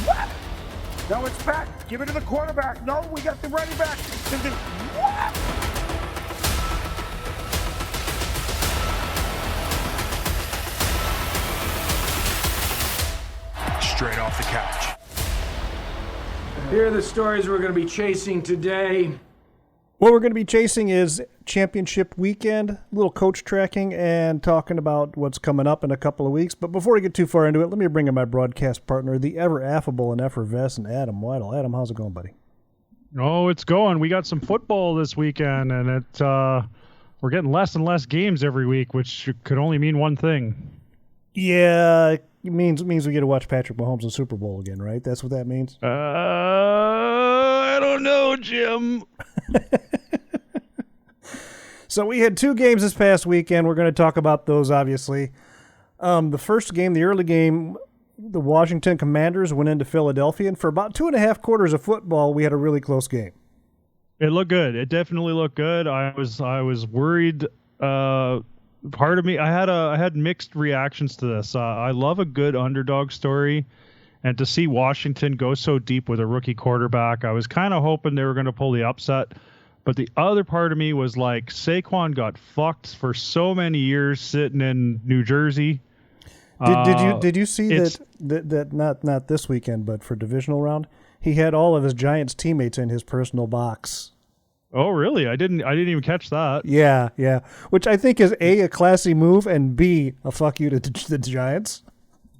What? No, it's back. Give it to the quarterback. No, we got the running back. What? Straight off the couch. Here are the stories we're going to be chasing today. What we're going to be chasing is championship weekend, a little coach tracking, and talking about what's coming up in a couple of weeks. But before we get too far into it, let me bring in my broadcast partner, the ever affable and effervescent Adam Weidel. Adam, how's it going, buddy? Oh, it's going. We got some football this weekend, and we're getting less and less games every week, which could only mean one thing. Yeah, it means we get to watch Patrick Mahomes in the Super Bowl again, right? That's what that means? I don't know, Jim. So we had 2 games this past weekend. We're going to talk about those, obviously. The first game, the early game, the Washington Commanders went into Philadelphia, and for about 2.5 quarters of football, we had a really close game. It looked good. It definitely looked good. I was worried. Part of me, I had mixed reactions to this. I love a good underdog story, and to see Washington go so deep with a rookie quarterback, I was kind of hoping they were going to pull the upset. But the other part of me was like, Saquon got fucked for so many years sitting in New Jersey. Did you see that not this weekend, but for divisional round, he had all of his Giants teammates in his personal box. Oh, really? I didn't even catch that. Yeah. Which I think is A, a classy move, and B, a fuck you to the Giants.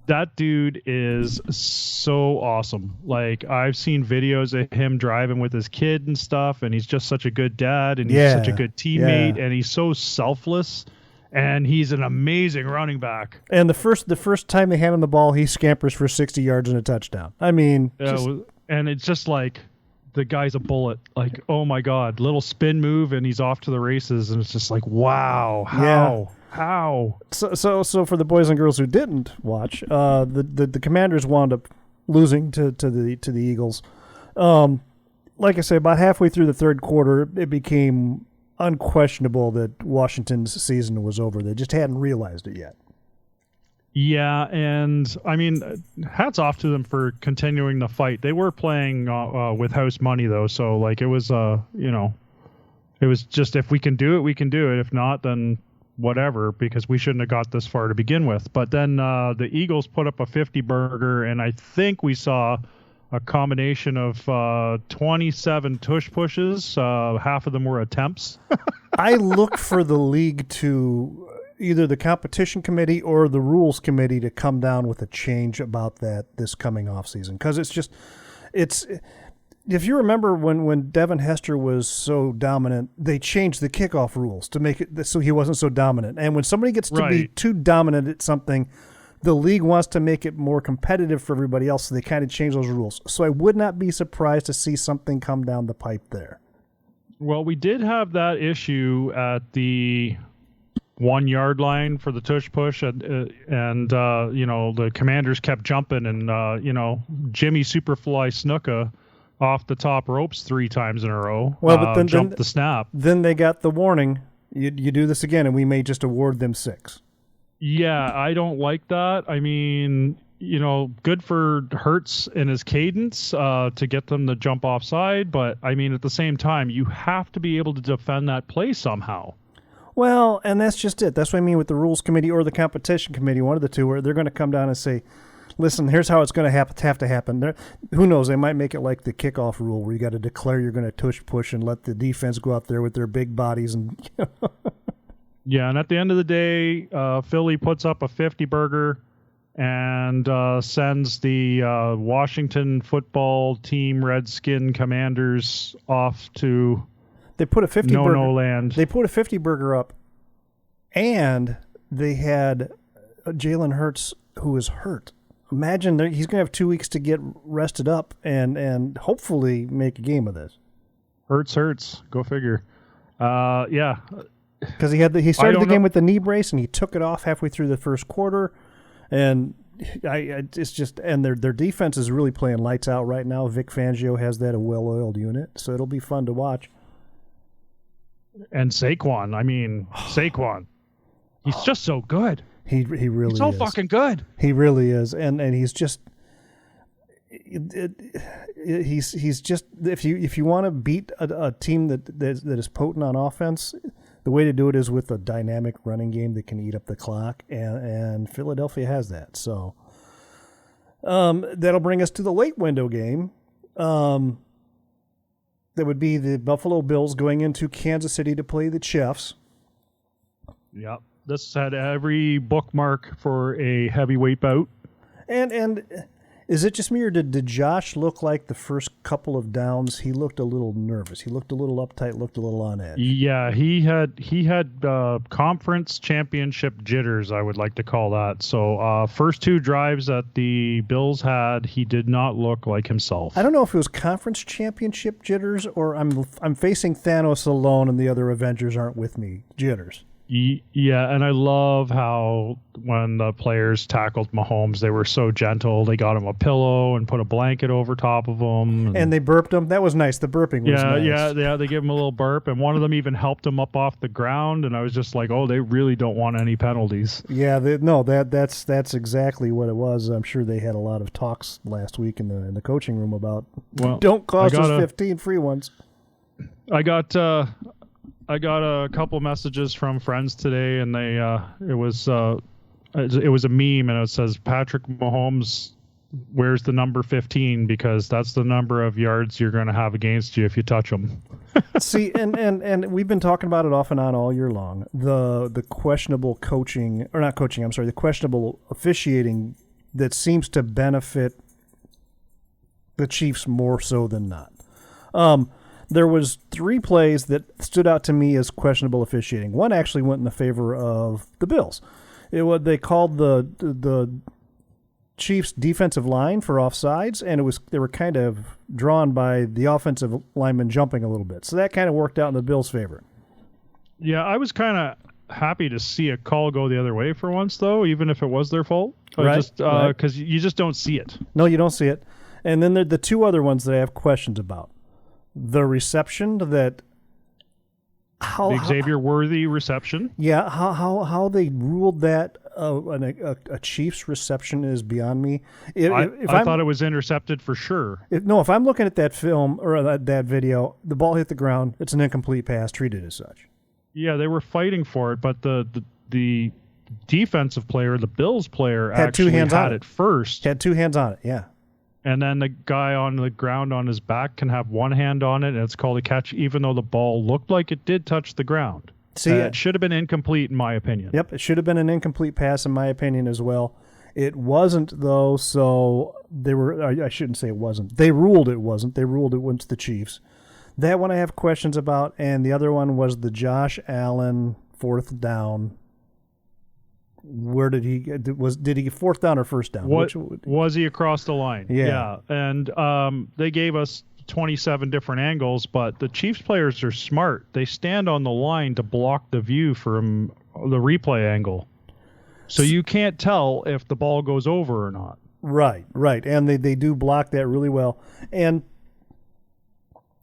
That dude is so awesome. Like, I've seen videos of him driving with his kid and stuff, and he's just such a good dad, and he's such a good teammate, and he's so selfless, and he's an amazing running back. And the first time they hand him the ball, he scampers for 60 yards and a touchdown. I mean, and it's just like, the guy's a bullet. Like, oh my God, little spin move, and he's off to the races, and it's just like, wow, how? So for the boys and girls who didn't watch, the Commanders wound up losing to the Eagles. Like I say, about halfway through the third quarter, it became unquestionable that Washington's season was over. They just hadn't realized it yet. Yeah, and I mean, hats off to them for continuing the fight. They were playing with house money though, so like it was it was just, if we can do it, we can do it. If not, then whatever, because we shouldn't have got this far to begin with. But then the Eagles put up a 50 burger, and I think we saw a combination of 27 tush pushes. Half of them were attempts. I look for the league to either the competition committee or the rules committee to come down with a change about that this coming off season, because it's if you remember when Devin Hester was so dominant, they changed the kickoff rules to make it so he wasn't so dominant. And when somebody gets to be too dominant at something, the league wants to make it more competitive for everybody else, so they kind of change those rules. So I would not be surprised to see something come down the pipe there. Well, we did have that issue at the 1 yard line for the tush push, and the Commanders kept jumping, and Jimmy Superfly Snuka off the top ropes 3 times in a row. Well, but then jumped the snap. Then they got the warning. You do this again, and we may just award them 6. Yeah, I don't like that. I mean, good for Hurts and his cadence to get them to jump offside, but I mean, at the same time, you have to be able to defend that play somehow. Well, and that's just it. That's what I mean with the rules committee or the competition committee, one of the two, where they're going to come down and say, listen, here's how it's going to have to happen. Who knows? They might make it like the kickoff rule where you got to declare you're going to tush push and let the defense go out there with their big bodies. And Yeah, and at the end of the day, Philly puts up a 50 burger and sends the Washington football team Redskin Commanders off to they put a 50 burger land. They put a 50 burger up, and they had Jalen Hurts, who is hurt. Imagine he's going to have 2 weeks to get rested up and hopefully make a game of this. Hurts. Go figure. Yeah. Because he started the game with the knee brace, and he took it off halfway through the first quarter, and it's just, and their defense is really playing lights out right now. Vic Fangio has that a well-oiled unit, so it'll be fun to watch. And Saquon. I mean, Saquon. He's just so good. He really He's so is. fucking good. He really is, and he's just he's just if you want to beat a team that is potent on offense, the way to do it is with a dynamic running game that can eat up the clock, and Philadelphia has that. So that'll bring us to the late window game. That would be the Buffalo Bills going into Kansas City to play the Chiefs. Yep. This had every bookmark for a heavyweight bout. And is it just me, or did Josh look like the first couple of downs he looked a little nervous? He looked a little uptight, looked a little on edge. Yeah, he had conference championship jitters, I would like to call that. So first two drives that the Bills had, he did not look like himself. I don't know if it was conference championship jitters or I'm facing Thanos alone and the other Avengers aren't with me jitters. Yeah, and I love how when the players tackled Mahomes, they were so gentle. They got him a pillow and put a blanket over top of him. And they burped him. That was nice. The burping was nice. Yeah, they gave him a little burp, and one of them even helped him up off the ground, and I was just like, oh, they really don't want any penalties. Yeah, that's exactly what it was. I'm sure they had a lot of talks last week in the coaching room about don't cost us 15 free ones. I got a couple messages from friends today, and they it was a meme, and it says Patrick Mahomes wears the number 15 because that's the number of yards you're going to have against you if you touch him. See, and we've been talking about it off and on all year long. The questionable coaching, or not coaching, I'm sorry, the questionable officiating that seems to benefit the Chiefs more so than not. There was 3 plays that stood out to me as questionable officiating. One actually went in the favor of the Bills. They called the Chiefs' defensive line for offsides, and they were kind of drawn by the offensive lineman jumping a little bit. So that kind of worked out in the Bills' favor. Yeah, I was kind of happy to see a call go the other way for once, though, even if it was their fault. Right. Because you just don't see it. No, you don't see it. And then the 2 other ones that I have questions about. The reception that the Xavier Worthy reception. Yeah, how they ruled that a Chiefs reception is beyond me. I thought it was intercepted for sure. If I'm looking at that film or that video, the ball hit the ground. It's an incomplete pass, treated as such. Yeah, they were fighting for it, but the defensive player, the Bills player, had actually 2 hands had on it first. Had 2 hands on it. Yeah. And then the guy on the ground on his back can have 1 hand on it, and it's called a catch, even though the ball looked like it did touch the ground. See, it should have been incomplete, in my opinion. Yep, it should have been an incomplete pass, in my opinion, as well. It wasn't, though, so they were. I shouldn't say it wasn't. They ruled it wasn't. They ruled it went to the Chiefs. That one I have questions about, and the other one was the Josh Allen 4th down. Where did he get 4th down or first down? Was he across the line? Yeah. And they gave us 27 different angles, but the Chiefs players are smart. They stand on the line to block the view from the replay angle. So you can't tell if the ball goes over or not. Right. And they do block that really well. And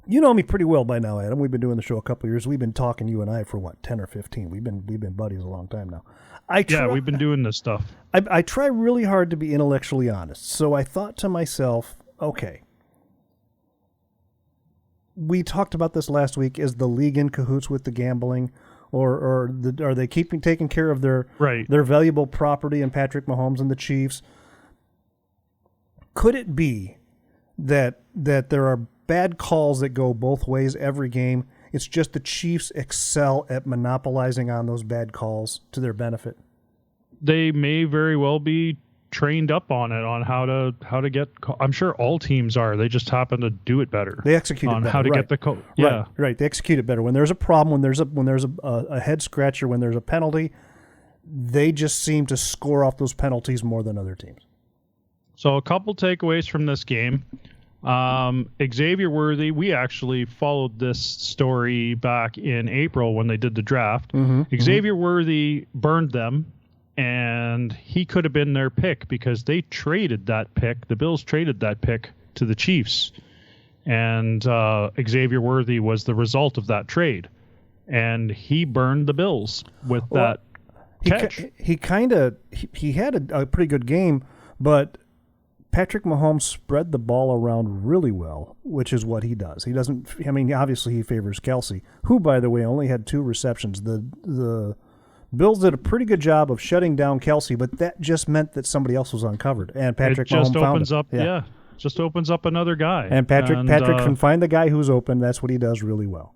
you know me pretty well by now, Adam. We've been doing the show a couple of years. We've been talking, you and I, for 10 or 15. We've been buddies a long time now. We've been doing this stuff. I try really hard to be intellectually honest. So I thought to myself, okay, we talked about this last week. Is the league in cahoots with the gambling, or are they taking care of their valuable property and Patrick Mahomes and the Chiefs? Could it be that there are bad calls that go both ways every game? It's just the Chiefs excel at monopolizing on those bad calls to their benefit. They may very well be trained up on it, on how to get. I'm sure all teams are. They just happen to do it better. They execute it better. On how to get the call. Yeah, right. They execute it better. When there's a problem, when there's a head scratcher, when there's a penalty, they just seem to score off those penalties more than other teams. So a couple takeaways from this game. Xavier Worthy, we actually followed this story back in April when they did the draft. Xavier Worthy burned them, and he could have been their pick because they traded that pick. The Bills traded that pick to the Chiefs, and Xavier Worthy was the result of that trade. and he burned the Bills with that catch. He had a pretty good game, but Patrick Mahomes spread the ball around really well, which is what he does. He doesn't. I mean, obviously he favors Kelsey, who, by the way, only had 2 receptions. The Bills did a pretty good job of shutting down Kelsey, but that just meant that somebody else was uncovered, and Patrick Mahomes found it. Just opens up another guy. And Patrick can find the guy who's open. That's what he does really well.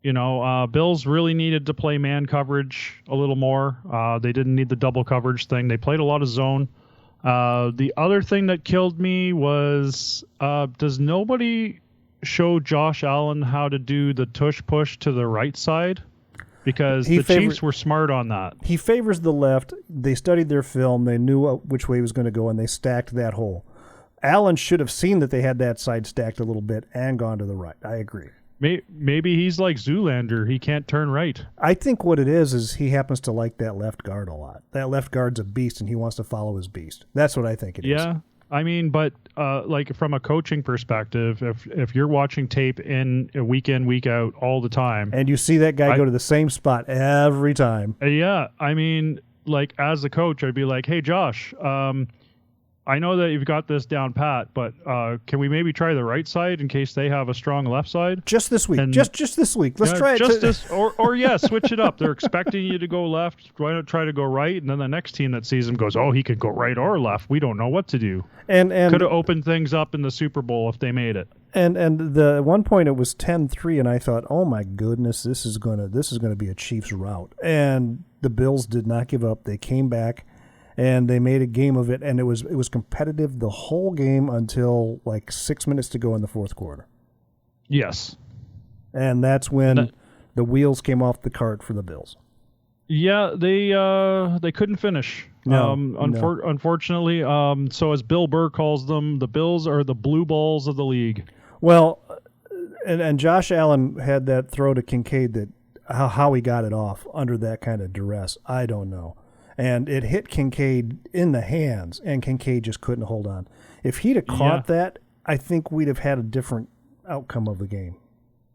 You know, Bills really needed to play man coverage a little more. They didn't need the double coverage thing. They played a lot of zone. The other thing that killed me was, does nobody show Josh Allen how to do the tush push to the right side? Because the Chiefs were smart on that. He favors the left. They studied their film. They knew which way he was going to go, and they stacked that hole. Allen should have seen that they had that side stacked a little bit and gone to the right. I agree. Maybe he's like Zoolander. He can't turn right. I think what it is he happens to like that left guard a lot. That left guard's a beast, and he wants to follow his beast. That's what I think it is. Yeah. I mean, but like from a coaching perspective, if you're watching tape in week out all the time, and you see that guy go to the same spot every time. Yeah. I mean, like as a coach, I'd be like, hey, Josh, I know that you've got this down pat, but can we maybe try the right side in case they have a strong left side? Just this week. Just this week. Let's try it. Switch it up. They're expecting you to go left. Why not try to go right? And then the next team that sees him goes, oh, he could go right or left. We don't know what to do. And could have opened things up in the Super Bowl if they made it. And at one point it was 10-3, and I thought, oh my goodness, this is gonna be a Chiefs rout. And the Bills did not give up. They came back. And they made a game of it, and it was competitive the whole game until like 6 minutes to go in the fourth quarter. Yes. And that's when the wheels came off the cart for the Bills. Yeah, they couldn't finish. No, unfortunately. So as Bill Burr calls them, the Bills are the blue balls of the league. Well, and Josh Allen had that throw to Kincaid that how he got it off under that kind of duress, I don't know. And it hit Kincaid in the hands, and Kincaid just couldn't hold on. If he'd have caught that, I think we'd have had a different outcome of the game.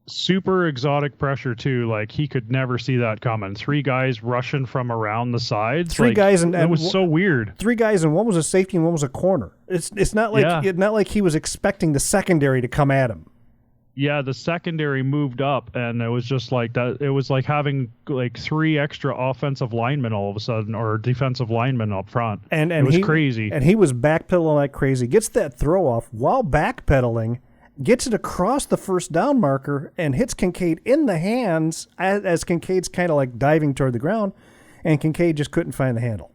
Super exotic pressure, too. Like, he could never see that coming. 3 guys rushing from around the sides. Three guys, and it was so weird. 3 guys, and one was a safety and one was a corner. It's not like he was expecting the secondary to come at him. Yeah, the secondary moved up, and it was just like that. It was like having like 3 extra offensive linemen all of a sudden, or defensive linemen up front. And it was crazy. And he was backpedaling like crazy. Gets that throw off while backpedaling, gets it across the first down marker, and hits Kincaid in the hands as Kincaid's kind of like diving toward the ground, and Kincaid just couldn't find the handle.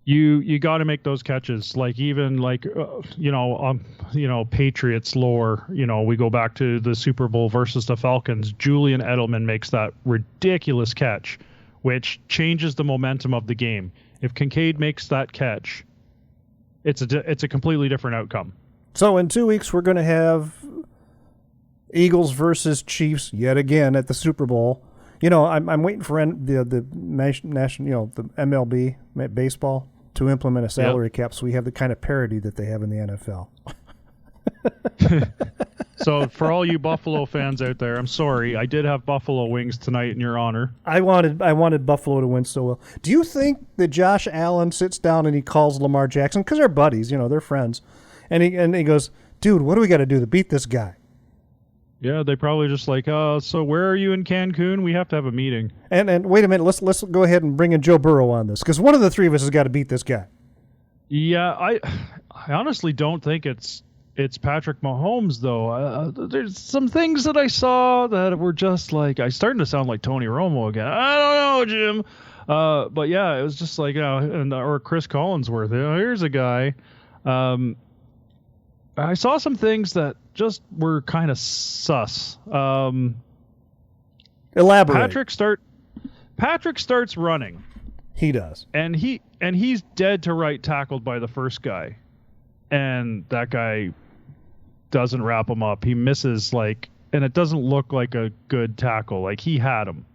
You got to make those catches, like even like Patriots lore. We go back to the Super Bowl versus the Falcons. Julian Edelman makes that ridiculous catch, which changes the momentum of the game. If Kincaid makes that catch, it's a completely different outcome. So in 2 weeks we're going to have Eagles versus Chiefs yet again at the Super Bowl. I'm waiting for the national, the MLB baseball to implement a salary cap, so we have the kind of parity that they have in the NFL. So for all you Buffalo fans out there, I'm sorry. I did have Buffalo wings tonight in your honor. I wanted Buffalo to win so well. Do you think that Josh Allen sits down and he calls Lamar Jackson, because they're buddies, they're friends, and he goes, dude, what do we got to do to beat this guy? Yeah, they probably just like, so where are you in Cancun? We have to have a meeting. And wait a minute, let's go ahead and bring in Joe Burrow on this, because one of the 3 of us has got to beat this guy. Yeah, I honestly don't think it's Patrick Mahomes, though. There's some things that I saw that were just like, I starting to sound like Tony Romo again. I don't know, Jim. But yeah, it was just like, or Chris Collinsworth. Here's a guy. I saw some things that just were kind of sus. Elaborate. Patrick starts running. He does. And he's dead to right tackled by the first guy. And that guy doesn't wrap him up. He misses, and it doesn't look like a good tackle. Like, he had him.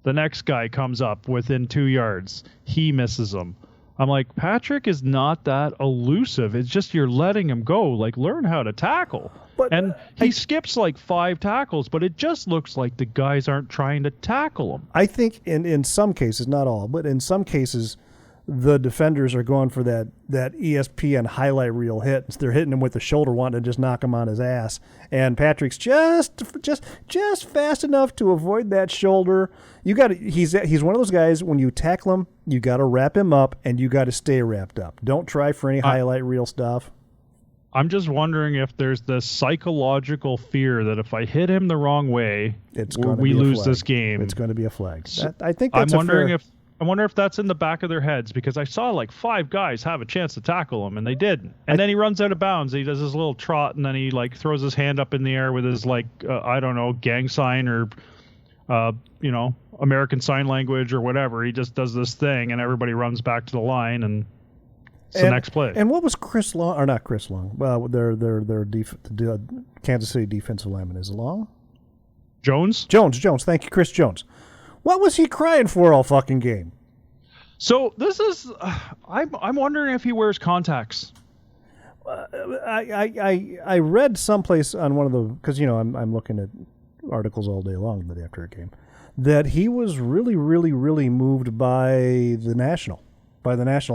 The next guy comes up within 2 yards. He misses him. I'm like, Patrick is not that elusive. It's just you're letting him go. Like, learn how to tackle. But and he skips like 5 tackles, but it just looks like the guys aren't trying to tackle him. I think in some cases, not all, but in some cases, the defenders are going for that ESPN highlight reel hit. They're hitting him with the shoulder, wanting to just knock him on his ass. And Patrick's just fast enough to avoid that shoulder. He's one of those guys, when you tackle him, you got to wrap him up, and you got to stay wrapped up. Don't try for any highlight reel stuff. I'm just wondering if there's this psychological fear that if I hit him the wrong way, we lose this game. It's going to be a flag. So I think that's I wonder if that's in the back of their heads, because I saw like 5 guys have a chance to tackle him and they didn't. And then he runs out of bounds. He does his little trot, and then he like throws his hand up in the air with his like I don't know, gang sign or American Sign Language or whatever. He just does this thing, and everybody runs back to the line, and it's the next play. And what was Chris Long, or not Chris Long? Well, their Kansas City defensive lineman, is it Long? Jones. Thank you, Chris Jones. What was he crying for all fucking game? So this is, I'm wondering if he wears contacts. I read someplace on one of the, because I'm looking at articles all day long, but after a game, that he was really, really, really moved by the national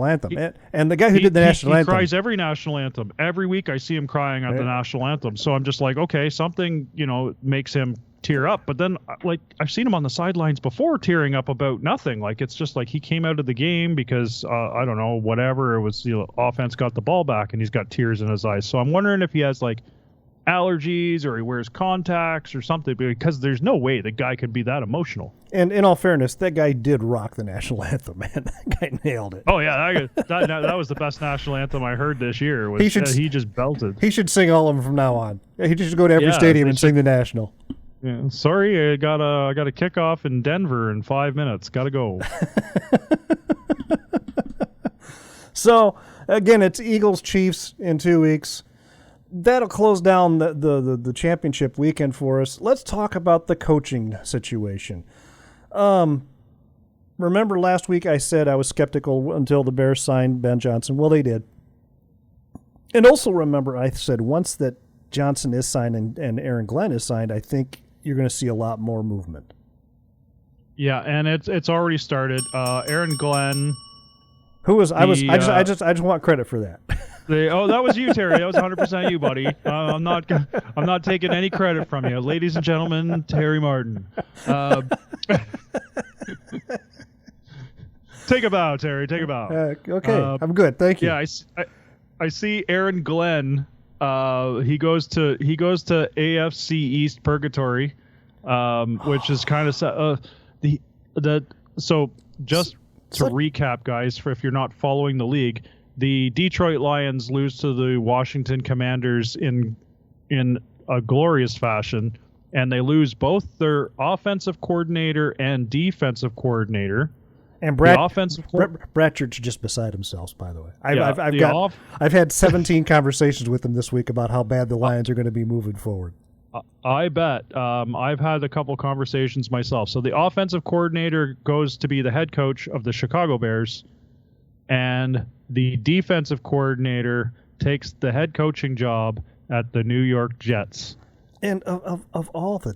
anthem, and the guy who did the national anthem. He cries every national anthem. Every week I see him crying at the national anthem. So I'm just like, okay, something makes him tear up. But then, like, I've seen him on the sidelines before tearing up about nothing. Like, it's just like he came out of the game because I don't know, whatever it was, offense got the ball back, and he's got tears in his eyes. So I'm wondering if he has like allergies or he wears contacts or something, because there's no way the guy could be that emotional. And in all fairness, that guy did rock the national anthem, man. That guy nailed it. Oh yeah, that was the best national anthem I heard this year. He just belted. He should sing all of them from now on. He should go to every stadium and sing the national. Yeah, sorry, I got a kickoff in Denver in 5 minutes. Got to go. So again, it's Eagles Chiefs in 2 weeks. That'll close down the championship weekend for us. Let's talk about the coaching situation. Remember last week I said I was skeptical until the Bears signed Ben Johnson. Well, they did. And also remember I said once that Johnson is signed and Aaron Glenn is signed, I think you're going to see a lot more movement. Yeah, and it's already started. Aaron Glenn. I just want credit for that. That was you, Terry. That was 100% you, buddy. I'm not taking any credit from you, ladies and gentlemen. Terry Martin. Take a bow, Terry. Take a bow. Okay, I'm good. Thank you. Yeah, I see Aaron Glenn. He goes to AFC East purgatory, which is kind of so just to recap, guys, for if you're not following the league, the Detroit Lions lose to the Washington Commanders in a glorious fashion, and they lose both their offensive coordinator and defensive coordinator. And Bratchard's just beside himself, by the way. I've had 17 conversations with him this week about how bad the Lions are going to be moving forward. I bet. I've had a couple conversations myself. So the offensive coordinator goes to be the head coach of the Chicago Bears, and the defensive coordinator takes the head coaching job at the New York Jets. And of all the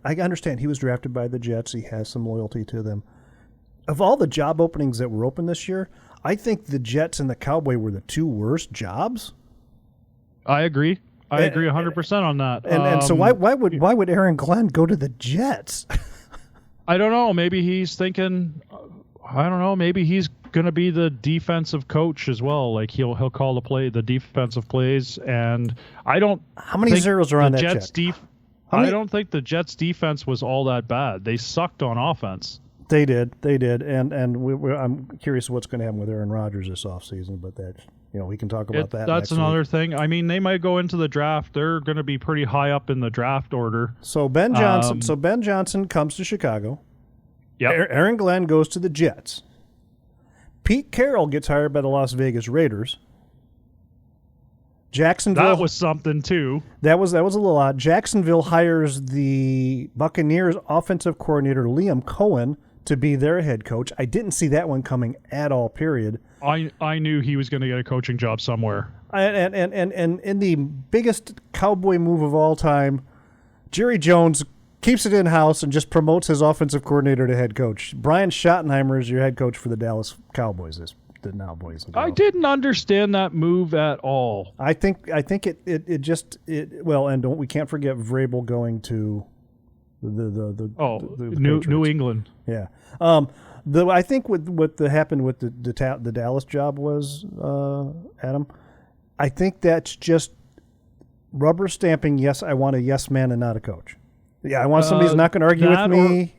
I understand he was drafted by the Jets. He has some loyalty to them. Of all the job openings that were open this year, I think the Jets and the Cowboy were the 2 worst jobs. I agree. I agree 100% on that. And so why would Aaron Glenn go to the Jets? I don't know. Maybe he's thinking. I don't know. Maybe he's going to be the defensive coach as well. Like he'll call the defensive plays, and I don't. How many zeros are on that Jets check? I don't think the Jets defense was all that bad. They sucked on offense. They did, and I'm curious what's going to happen with Aaron Rodgers this offseason, but that we can talk about that. That's another thing. I mean, they might go into the draft. They're going to be pretty high up in the draft order. So Ben Johnson comes to Chicago. Yeah. Aaron Glenn goes to the Jets. Pete Carroll gets hired by the Las Vegas Raiders. Jacksonville. That was something too. That was a little odd. Jacksonville hires the Buccaneers offensive coordinator Liam Cohen to be their head coach. I didn't see that one coming at all, period. I knew he was going to get a coaching job somewhere. And in the biggest cowboy move of all time, Jerry Jones keeps it in-house and just promotes his offensive coordinator to head coach. Brian Schottenheimer is your head coach for the Dallas Cowboys. I didn't understand that move at all. I think it just we can't forget Vrabel going to the New England. Yeah. I think what happened with the Dallas job was, Adam, I think that's just rubber stamping. Yes, I want a yes man and not a coach. Yeah, I want somebody who's not going to argue with me.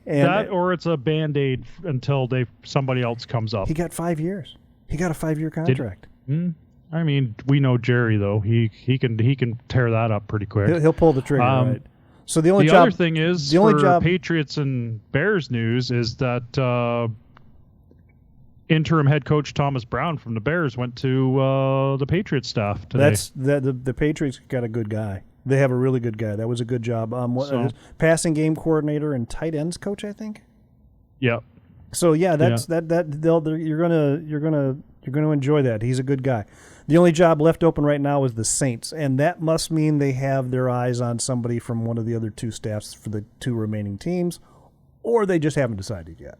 Or it's a Band-Aid until somebody else comes up. He got 5 years. He got a 5-year contract. I mean, we know Jerry though. He can tear that up pretty quick. He'll pull the trigger, right? So the other thing is, Patriots and Bears news is that interim head coach Thomas Brown from the Bears went to the Patriots staff today. The Patriots got a good guy. They have a really good guy. That was a good job. Passing game coordinator and tight ends coach, I think. Yep. So you're gonna enjoy that. He's a good guy. The only job left open right now is the Saints, and that must mean they have their eyes on somebody from one of the other two staffs for the two remaining teams, or they just haven't decided yet.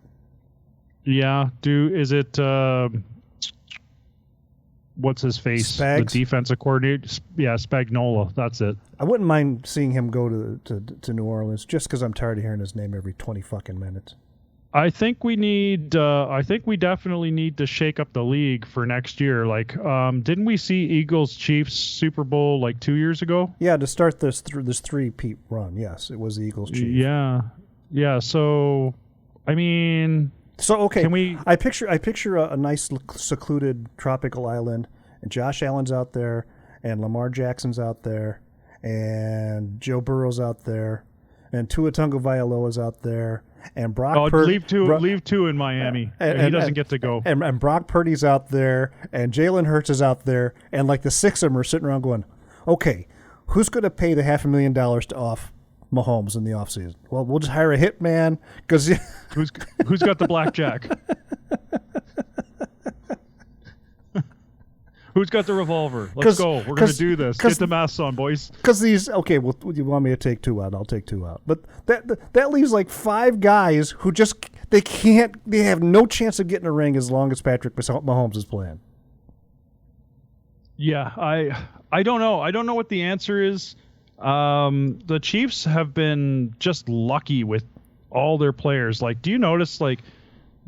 Yeah. Is it what's his face? Spags? The defensive coordinator. Yeah, Spagnuolo. That's it. I wouldn't mind seeing him go to New Orleans just because I'm tired of hearing his name every 20 fucking minutes. I think we definitely need to shake up the league for next year. Like, didn't we see Eagles Chiefs Super Bowl like 2 years ago? Yeah, to start this three-peat run. Yes, it was the Eagles Chiefs. Yeah. So, I mean, okay. I picture a nice secluded tropical island, and Josh Allen's out there, and Lamar Jackson's out there, and Joe Burrow's out there, and Tua Tagovailoa's out there. And Brock leave two in Miami. He doesn't get to go. And Brock Purdy's out there, and Jalen Hurts is out there, and like the six of them are sitting around going, okay, who's going to pay the $500,000 to off Mahomes in the offseason? Well, we'll just hire a hitman because who's got the blackjack? Who's got the revolver? Let's go. We're going to do this. Get the masks on, boys. Because you want me to take two out? I'll take two out. But that leaves like five guys who just they have no chance of getting a ring as long as Patrick Mahomes is playing. Yeah, I don't know. I don't know what the answer is. The Chiefs have been just lucky with all their players. Like, do you notice like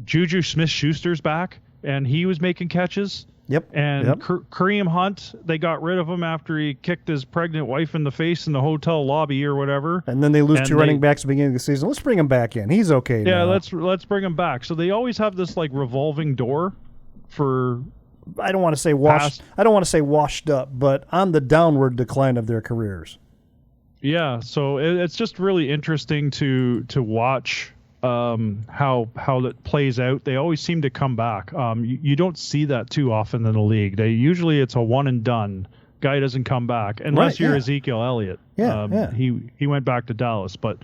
Juju Smith-Schuster's back and he was making catches? Yep. And Kareem Hunt, they got rid of him after he kicked his pregnant wife in the face in the hotel lobby or whatever. And then they lose two running backs at the beginning of the season. Let's bring him back in. He's okay now. Yeah, let's bring him back. So they always have this like revolving door for I don't want to say washed up, but on the downward decline of their careers. Yeah, so it's just really interesting to watch how that plays out. They always seem to come back. You don't see that too often in the league. Usually it's a one and done. Guy doesn't come back unless you're Ezekiel Elliott. He went back to Dallas, but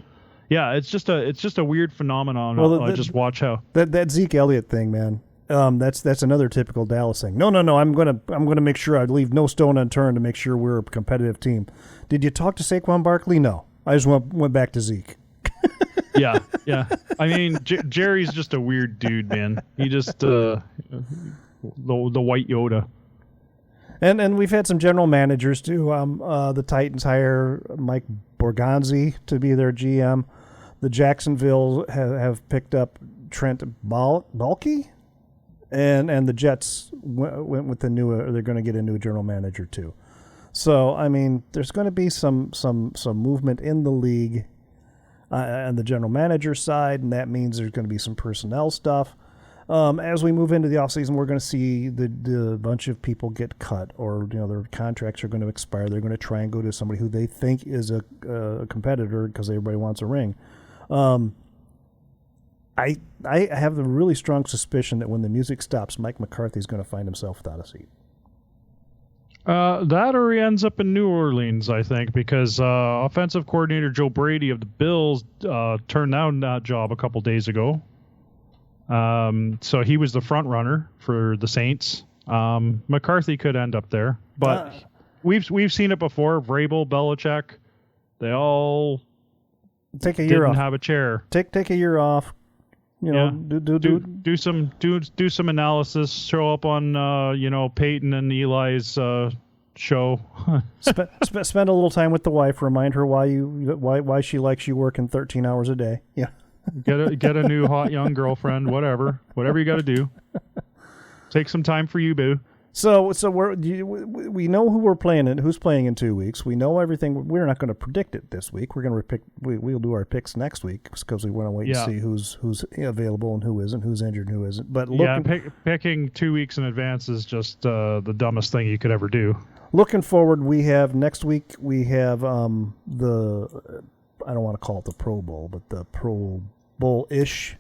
yeah, it's just a weird phenomenon. Well, just watch how that Zeke Elliott thing, man. That's another typical Dallas thing. No. I'm gonna make sure I leave no stone unturned to make sure we're a competitive team. Did you talk to Saquon Barkley? No, I just went back to Zeke. Yeah. I mean, Jerry's just a weird dude, man. He just the white Yoda. And we've had some general managers too. The Titans hire Mike Borgonzi to be their GM. The Jacksonville have picked up Trent Baalke, and the Jets went with the new. They're going to get a new general manager too. So I mean, there's going to be some movement in the league. On the general manager side, and that means there's going to be some personnel stuff. As we move into the offseason, we're going to see the bunch of people get cut, or their contracts are going to expire. They're going to try and go to somebody who they think is a competitor because everybody wants a ring. I have the really strong suspicion that when the music stops, Mike McCarthy's going to find himself without a seat. That or he ends up in New Orleans, I think, because offensive coordinator Joe Brady of the Bills turned down that job a couple days ago. So he was the front runner for the Saints. McCarthy could end up there, but we've seen it before. Vrabel, Belichick, they all take a year didn't off. have a chair. Take a year off. You know, do some analysis. Show up on Peyton and Eli's show. Spend a little time with the wife. Remind her why she likes you working 13 hours a day. Yeah. Get a new hot young girlfriend. Whatever you got to do. Take some time for you, boo. So we know who we're playing and who's playing in 2 weeks. We know everything. We're not going to predict it this week. We're going to we'll do our picks next week because we want to wait and see who's available and who isn't, who's injured and who isn't. But picking 2 weeks in advance is just the dumbest thing you could ever do. Looking forward, we have next week. We have the I don't want to call it the Pro Bowl, but the Pro Bowl-ish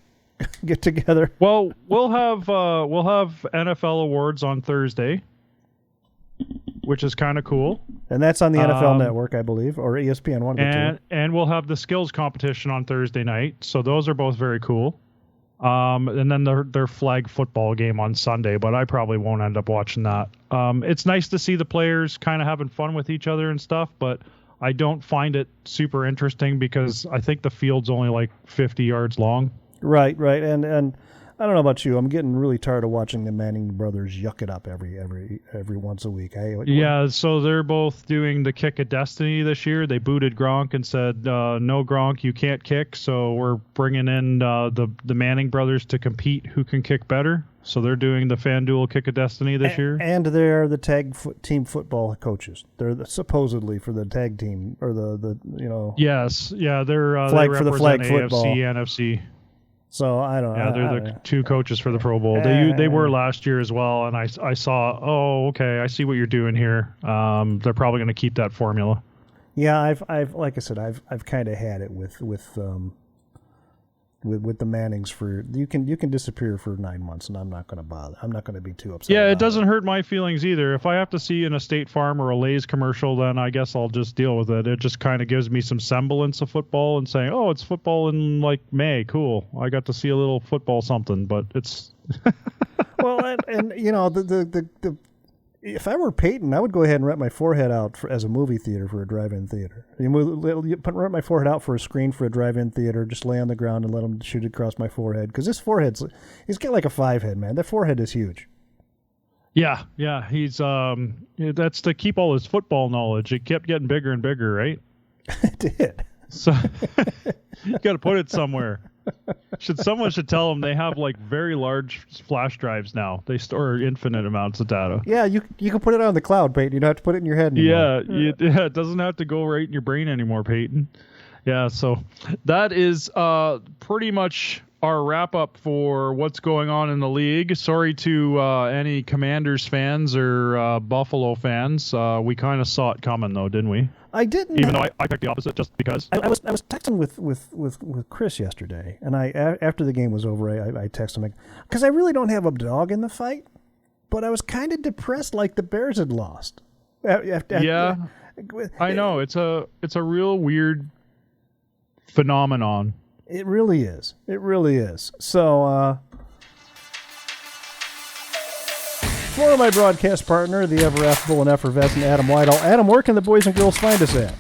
get together. Well, we'll have NFL awards on Thursday, which is kind of cool. And that's on the NFL Network, I believe, or ESPN one. And we'll have the skills competition on Thursday night. So those are both very cool. And then their flag football game on Sunday, but I probably won't end up watching that. It's nice to see the players kind of having fun with each other and stuff, but I don't find it super interesting because I think the field's only like 50 yards long. Right. And I don't know about you. I'm getting really tired of watching the Manning brothers yuck it up every once a week. Yeah, so they're both doing the kick of destiny this year. They booted Gronk and said, no, Gronk, you can't kick. So we're bringing in the Manning brothers to compete who can kick better. So they're doing the FanDuel kick of destiny this year. And they're the team football coaches. They're supposedly for the tag team or the. Yes, yeah, they're flag they for the flag AFC, football. NFC. So I don't know. Yeah, they're the two coaches for the Pro Bowl. They were last year as well, and I saw. Oh, okay, I see what you're doing here. They're probably going to keep that formula. Yeah, I've like I said, I've kind of had it with the Mannings for you can disappear for 9 months, and I'm not going to bother. I'm not going to be too upset. Yeah, it doesn't hurt my feelings either. If I have to see in a State Farm or a Lay's commercial, then I guess I'll just deal with it. It just kind of gives me some semblance of football and saying, oh, it's football in like May. Cool. I got to see a little football something, but it's. Well, and the if I were Peyton, I would go ahead and rent my forehead out as a movie theater for a drive-in theater. Rent my forehead out for a screen for a drive-in theater, just lay on the ground and let him shoot across my forehead. Because this forehead's, he's got like a 5 head, man. That forehead is huge. Yeah. He's that's to keep all his football knowledge. It kept getting bigger and bigger, right? It did. So you got to put it somewhere. Someone should tell them they have like very large flash drives now. They store infinite amounts of data. Yeah, you can put it on the cloud, Peyton. You don't have to put it in your head anymore. Yeah, it doesn't have to go right in your brain anymore, Peyton. Yeah, so that is pretty much our wrap up for what's going on in the league. Sorry to any Commanders fans or Buffalo fans. We kind of saw it coming though, didn't we? I didn't. Even though I picked the opposite just because. I was texting with Chris yesterday, and after the game was over, I texted him because I really don't have a dog in the fight, but I was kind of depressed, like the Bears had lost. Yeah, I know it's a real weird phenomenon. It really is. It really is. So. For my broadcast partner, the ever affable and effervescent Adam Whitehall. Adam, where can the boys and girls find us at?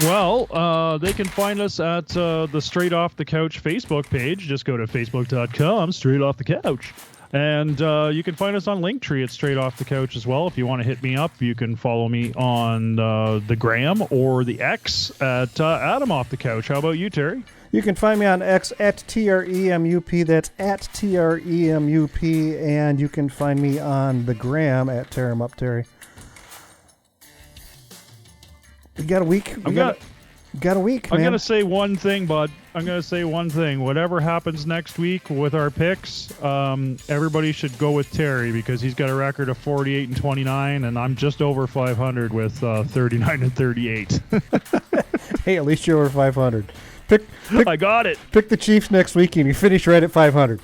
Well, they can find us at the Straight Off the Couch Facebook page. Just go to facebook.com, Straight Off the Couch. And you can find us on Linktree at Straight Off the Couch as well. If you want to hit me up, you can follow me on the Gram or the X at Adam Off the Couch. How about you, Terry? You can find me on X at TREMUP. That's at TREMUP. And you can find me on the Gram at Tear 'em Up, Terry. We got a week. Got a week, man. I'm going to say one thing, bud. I'm going to say one thing. Whatever happens next week with our picks, everybody should go with Terry because he's got a record of 48-29, and I'm just over 500 with 39-38. Hey, at least you're over 500. I got it. Pick the Chiefs next week, and you finish right at 500.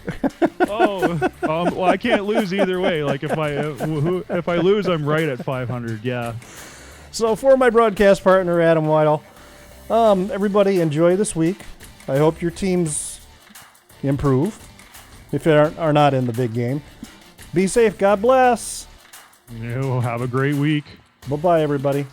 Well, I can't lose either way. Like if I lose, I'm right at 500. Yeah. So for my broadcast partner, Adam Whitehall, everybody enjoy this week. I hope your teams improve. if they are not in the big game. Be safe. God bless. Have a great week. Bye-bye, everybody.